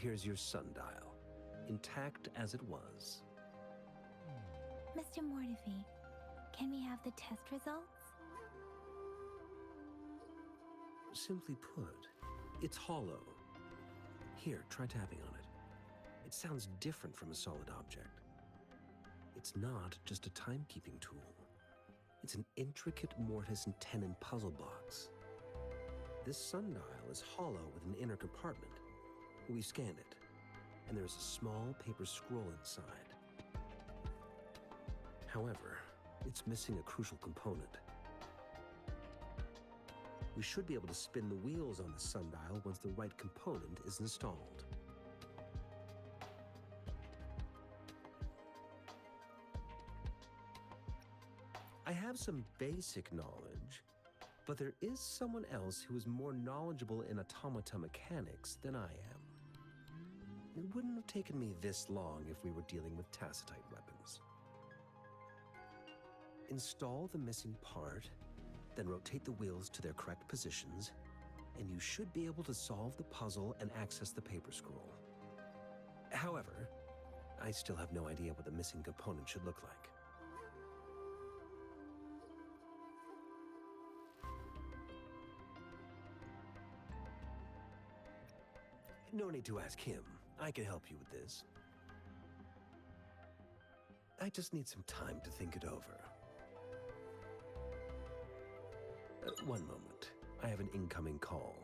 here's your sundial, intact as it was. Mr. Mortefi, can we have the test results? Simply put, it's hollow. Here, try tapping on it. It sounds different from a solid object. It's not just a timekeeping tool. It's an intricate mortise and tenon puzzle box. This sundial is hollow with an inner compartment. We scanned it, and there's a small paper scroll inside. However, it's missing a crucial component. We should be able to spin the wheels on the sundial once the right component is installed. I have some basic knowledge, but there is someone else who is more knowledgeable in automata mechanics than I am. It wouldn't have taken me this long if we were dealing with tacitite weapons. Install the missing part, then rotate the wheels to their correct positions, and you should be able to solve the puzzle and access the paper scroll. However, I still have no idea what the missing component should look like. No need to ask him. I can help you with this. I just need some time to think it over. One moment. I have an incoming call.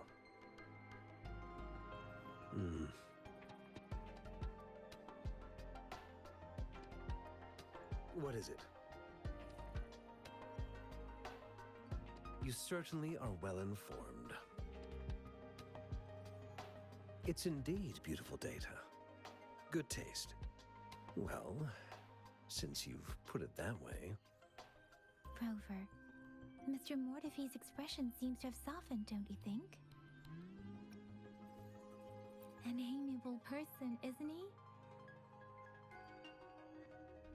What is it? You certainly are well informed. It's indeed beautiful data. Good taste. Well, since you've put it that way. Rover, Mr. Mortefi's expression seems to have softened, don't you think? An amiable person, isn't he?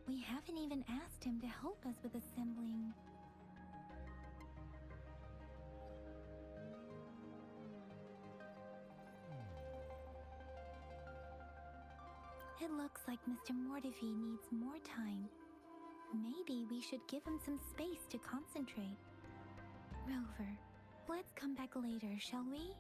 We haven't even asked him to help us with assembling. It looks like Mr. Mortefi needs more time. Maybe we should give him some space to concentrate. Rover, let's come back later, shall we?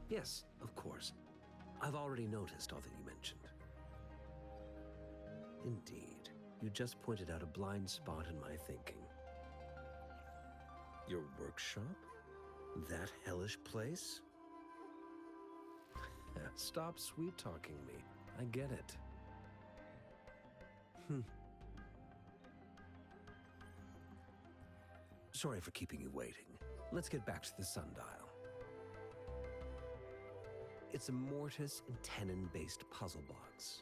Yes, of course. I've already noticed all that you mentioned. Indeed, you just pointed out a blind spot in my thinking. Your workshop? That hellish place? Stop sweet-talking me. I get it. Sorry for keeping you waiting. Let's get back to the sundial. It's a mortise and tenon-based puzzle box.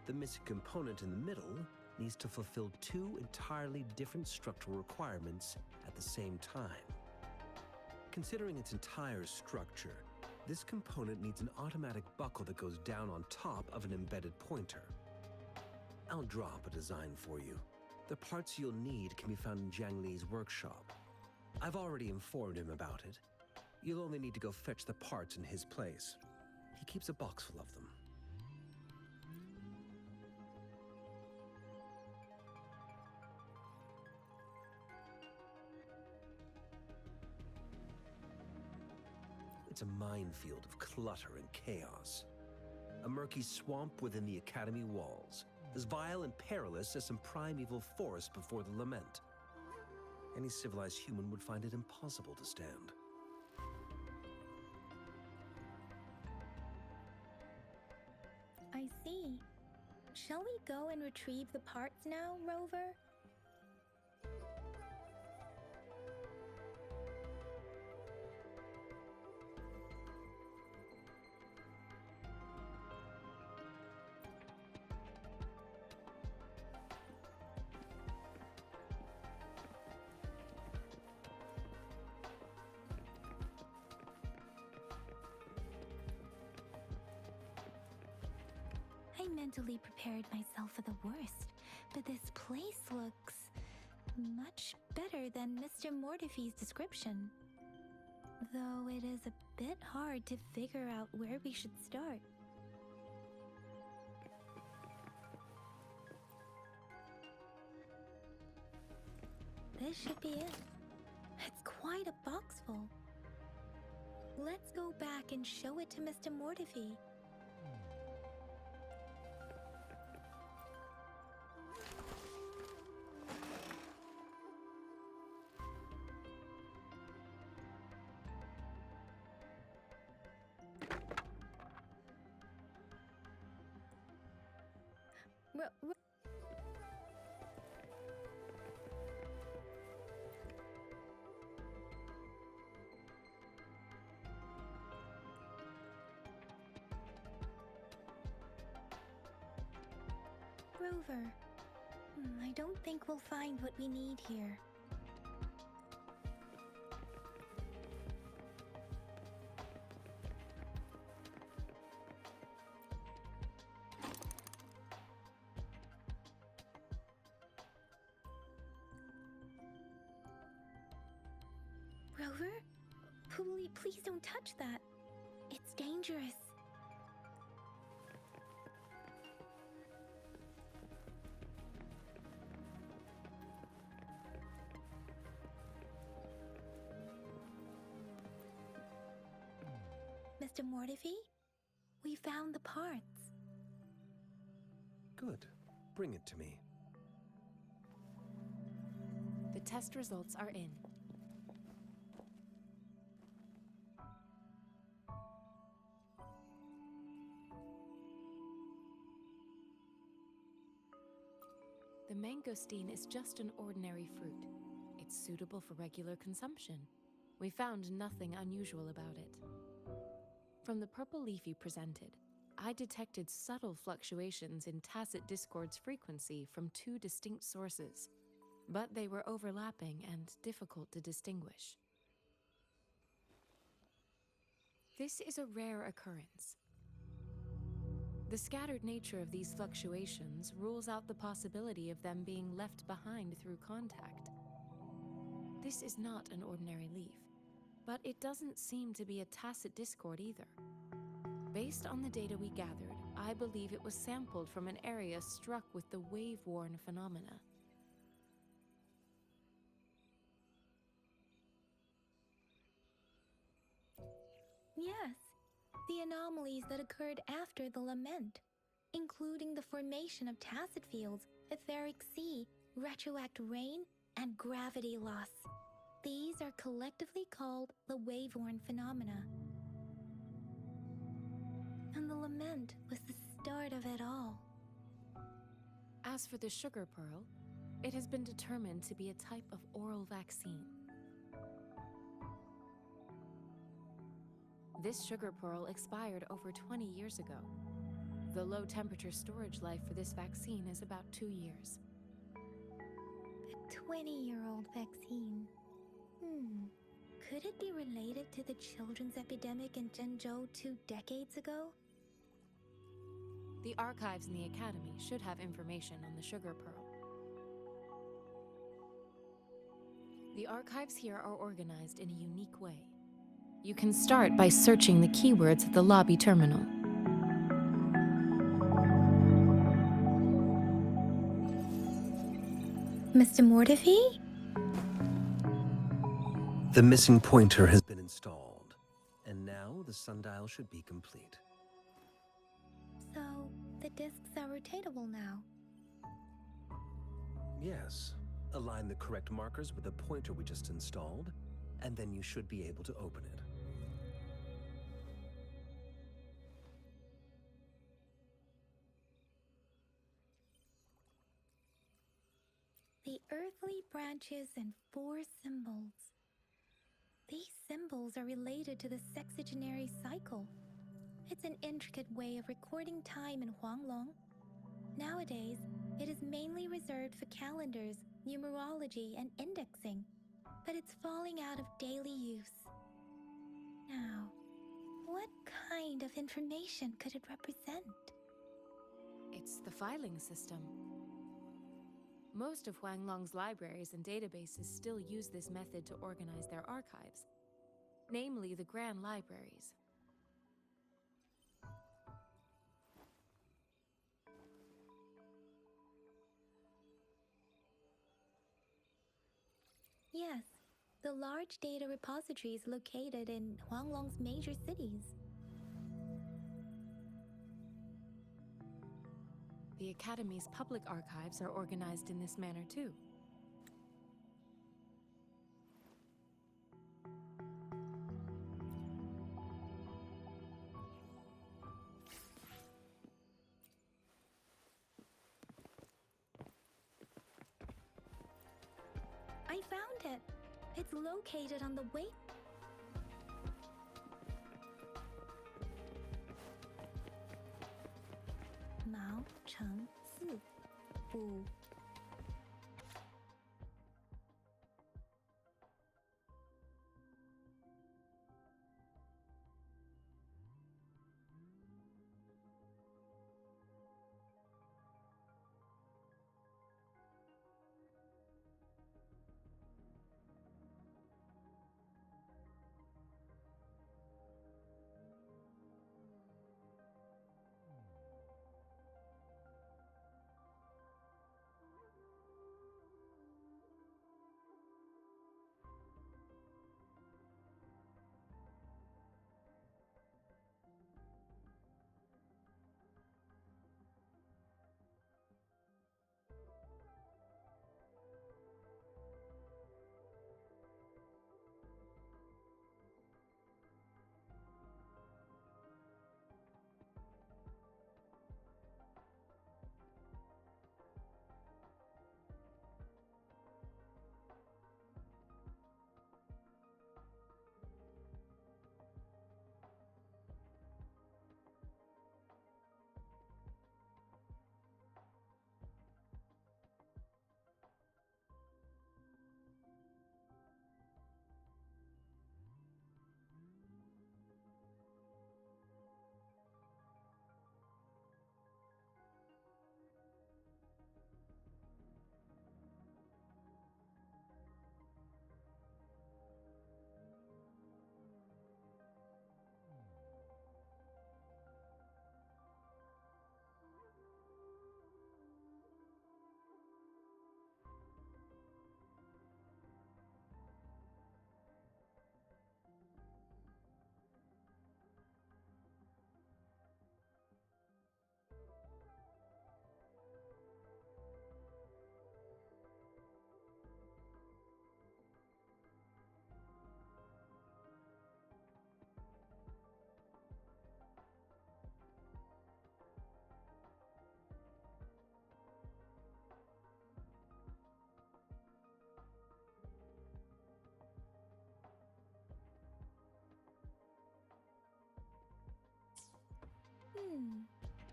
The missing component in the middle needs to fulfill two entirely different structural requirements at the same time. Considering its entire structure, this component needs an automatic buckle that goes down on top of an embedded pointer. I'll drop a design for you. The parts you'll need can be found in Jiang Li's workshop. I've already informed him about it. You'll only need to go fetch the parts in his place. He keeps a box full of them. It's a minefield of clutter and chaos. A murky swamp within the Academy walls, as vile and perilous as some primeval forest before the lament. Any civilized human would find it impossible to stand. I see. Shall we go and retrieve the parts now, Rover? I mentally prepared myself for the worst, but this place looks much better than Mr. Mortifee's description. Though it is a bit hard to figure out where we should start. This should be it. It's quite a box full. Let's go back and show it to Mr. Mortifee. Rover, I don't think we'll find what we need here. Rover? Please don't touch that. It's dangerous. Mr. Mortifee, we found the parts. Good. Bring it to me. The test results are in. The mangosteen is just an ordinary fruit. It's suitable for regular consumption. We found nothing unusual about it. From the purple leaf you presented, I detected subtle fluctuations in tacit discord's frequency from two distinct sources, but they were overlapping and difficult to distinguish. This is a rare occurrence. The scattered nature of these fluctuations rules out the possibility of them being left behind through contact. This is not an ordinary leaf, but it doesn't seem to be a tacit discord either. Based on the data we gathered, I believe it was sampled from an area struck with the wave-worn phenomena. Yes, the anomalies that occurred after the lament, including the formation of tacit fields, etheric sea, retroact rain, and gravity loss. These are collectively called the wave-worn phenomena. And the lament was the start of it all. As for the sugar pearl, it has been determined to be a type of oral vaccine. This sugar pearl expired over 20 years ago. The low temperature storage life for this vaccine is about 2 years. A 20-year-old vaccine. Could it be related to the children's epidemic in Zhengzhou 2 decades ago? The archives in the Academy should have information on the sugar pearl. The archives here are organized in a unique way. You can start by searching the keywords at the lobby terminal. Mr. Mortefi? The missing pointer has been installed, and now the sundial should be complete. So, the discs are rotatable now. Yes. Align the correct markers with the pointer we just installed, and then you should be able to open it. The earthly branches and 4 symbols. These symbols are related to the sexagenary cycle. It's an intricate way of recording time in Huanglong. Nowadays, it is mainly reserved for calendars, numerology, and indexing, but it's falling out of daily use. Now, what kind of information could it represent? It's the filing system. Most of Huanglong's libraries and databases still use this method to organize their archives, namely the Grand Libraries. Yes, the large data repositories located in Huanglong's major cities. The Academy's public archives are organized in this manner too. I found it! It's located on the way. Mao Cheng Si Wu.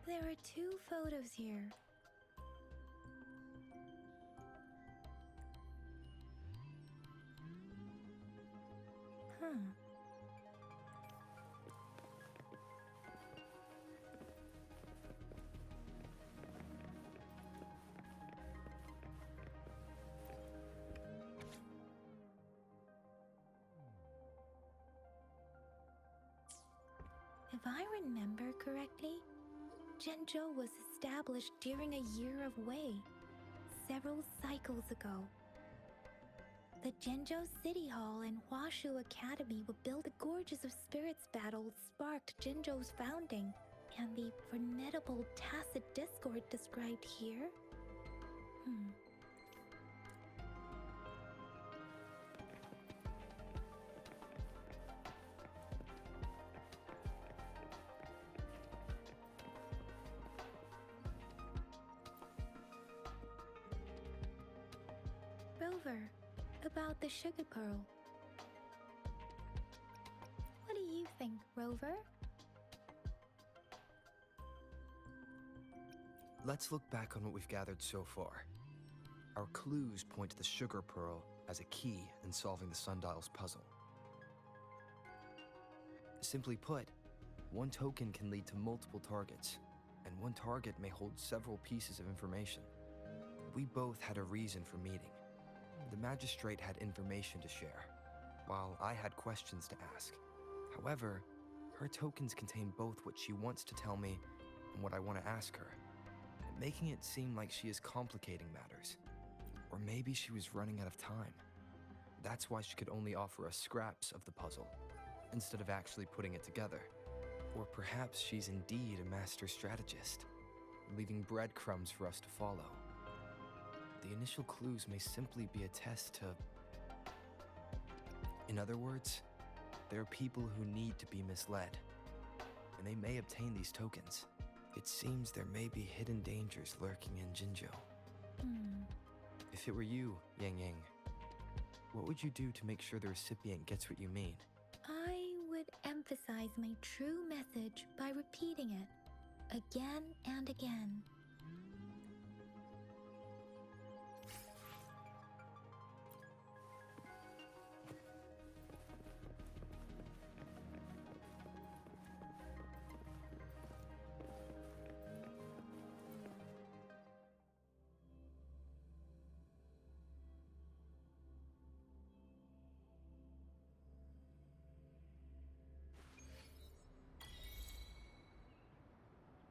There are 2 photos here. Huh. If I remember correctly, Zhenzhou was established during a year of Wei, several cycles ago. The Zhenzhou City Hall and Huashu Academy were built. The Gorges of Spirits battle sparked Zhenzhou's founding, and the formidable tacit discord described here? Rover, about the sugar pearl. What do you think, Rover? Let's look back on what we've gathered so far. Our clues point to the sugar pearl as a key in solving the sundial's puzzle. Simply put, one token can lead to multiple targets, and one target may hold several pieces of information. We both had a reason for meeting. The magistrate had information to share, while I had questions to ask. However, her tokens contain both what she wants to tell me and what I want to ask her, making it seem like she is complicating matters. Or maybe she was running out of time. That's why she could only offer us scraps of the puzzle, instead of actually putting it together. Or perhaps she's indeed a master strategist, leaving breadcrumbs for us to follow. The initial clues may simply be a test to... In other words, there are people who need to be misled, and they may obtain these tokens. It seems there may be hidden dangers lurking in Jinzhou. If it were you, Yang Yang, what would you do to make sure the recipient gets what you mean? I would emphasize my true message by repeating it again and again.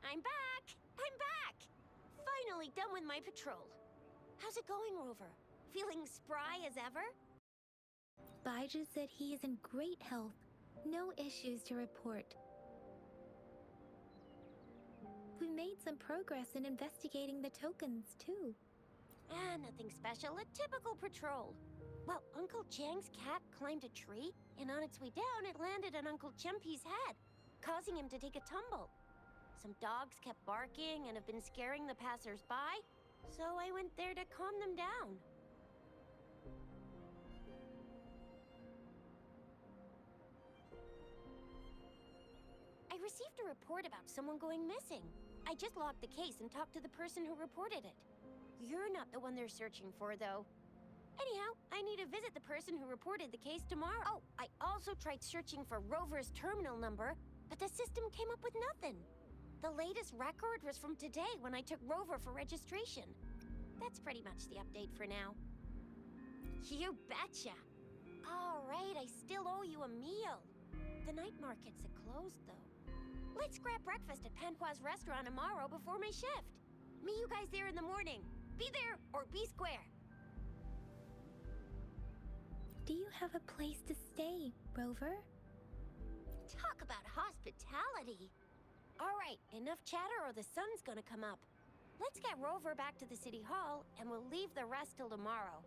I'm back! I'm back! Finally done with my patrol. How's it going, Rover? Feeling spry as ever? Baiju said he is in great health. No issues to report. We made some progress in investigating the tokens, too. Nothing special. A typical patrol. Well, Uncle Chang's cat climbed a tree, and on its way down, it landed on Uncle Chempi's head, causing him to take a tumble. Some dogs kept barking and have been scaring the passers-by, so I went there to calm them down. I received a report about someone going missing. I just logged the case and talked to the person who reported it. You're not the one they're searching for, though. Anyhow, I need to visit the person who reported the case tomorrow. Oh, I also tried searching for Rover's terminal number, but the system came up with nothing. The latest record was from today when I took Rover for registration. That's pretty much the update for now. You betcha! All right, I still owe you a meal. The night markets are closed, though. Let's grab breakfast at Panhua's restaurant tomorrow before my shift. Meet you guys there in the morning. Be there or be square. Do you have a place to stay, Rover? Talk about hospitality. All right, enough chatter or the sun's gonna come up. Let's get Rover back to the city hall, and we'll leave the rest till tomorrow.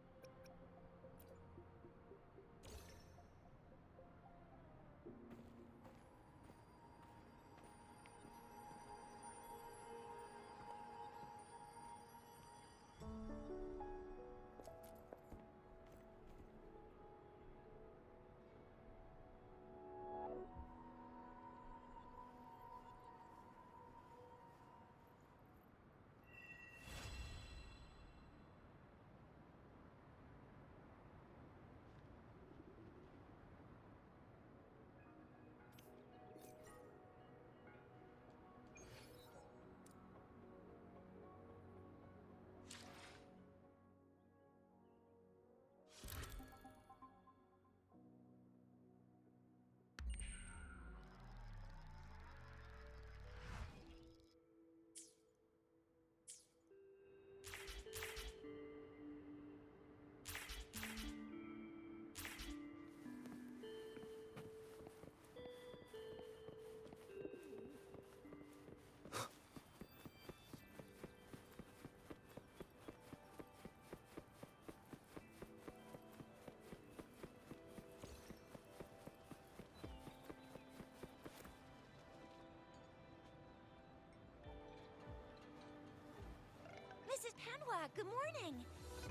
Panwa, good morning.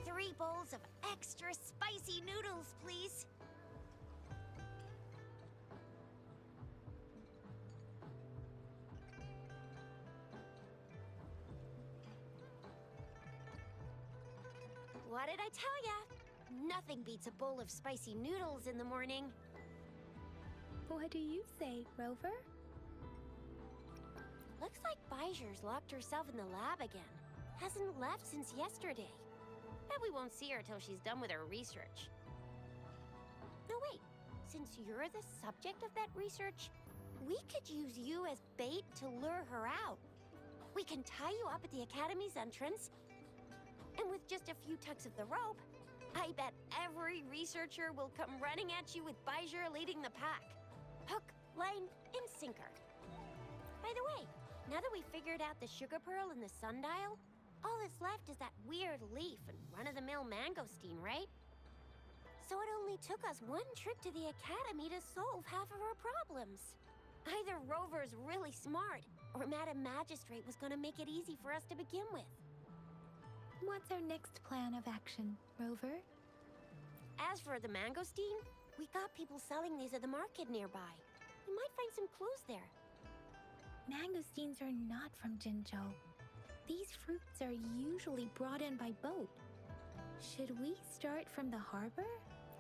3 bowls of extra spicy noodles, please. What did I tell ya? Nothing beats a bowl of spicy noodles in the morning. What do you say, Rover? Looks like Bijur's locked herself in the lab again. Hasn't left since yesterday. Bet we won't see her till she's done with her research. No, wait. Since you're the subject of that research, we could use you as bait to lure her out. We can tie you up at the Academy's entrance, and with just a few tugs of the rope, I bet every researcher will come running at you with Bijur leading the pack. Hook, line, and sinker. By the way, now that we figured out the sugar pearl and the sundial, all that's left is that weird leaf and run-of-the-mill mangosteen, right? So it only took us one trip to the Academy to solve half of our problems. Either Rover's really smart, or Madam Magistrate was gonna make it easy for us to begin with. What's our next plan of action, Rover? As for the mangosteen, we got people selling these at the market nearby. We might find some clues there. Mangosteens are not from Jinzhou. These fruits are usually brought in by boat. Should we start from the harbor?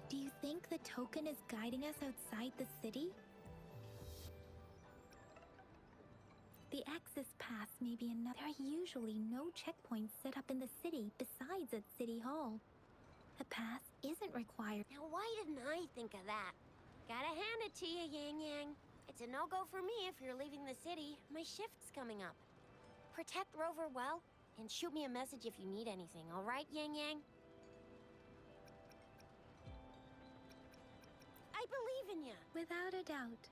Do you think the token is guiding us outside the city? The access pass may be another. There are usually no checkpoints set up in the city besides at City Hall. A pass isn't required. Now, why didn't I think of that? Gotta hand it to you, Yang Yang. It's a no-go for me if you're leaving the city. My shift's coming up. Protect Rover well, and shoot me a message if you need anything, all right, Yang Yang? I believe in you. Without a doubt.